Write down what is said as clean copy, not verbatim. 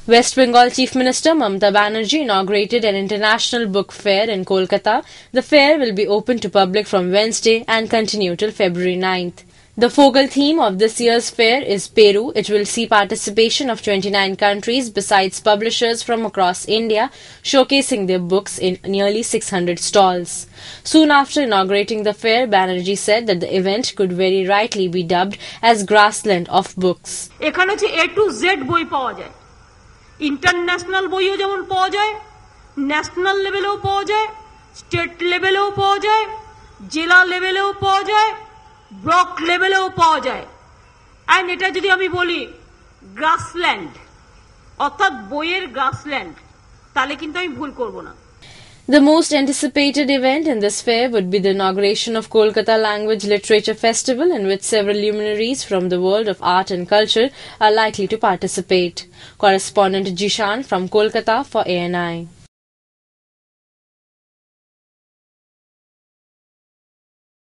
West Bengal Chief Minister Mamata Banerjee inaugurated an international book fair in Kolkata. The fair will be open to public from Wednesday and continue till February 9th. The focal theme of this year's fair is Peru. It will see participation of 29 countries besides publishers from across India showcasing their books in nearly 600 stalls. Soon after inaugurating the fair, Banerjee said that the event could very rightly be dubbed as Grassland of Books. এখানে হচ্ছে A to Z বই পাওয়া যায় international বইও যেমন পাওয়া যায় national লেভেলেও পাওয়া যায় স্টেট লেভেলেও পাওয়া যায় জেলা লেভেলেও পাওয়া যায় ব্লক লেভেলেও পাওয়া যায় এন্ড এটা যদি আমি বলি গ্রাসল্যান্ড অর্থাৎ বইয়ের গ্রাসল্যান্ড তাহলে কিন্তু আমি ভুল করব না The most anticipated event in this fair would be the inauguration of Kolkata Language Literature Festival, in which several luminaries from the world of art and culture are likely to participate. Correspondent Jishan from Kolkata for ANI.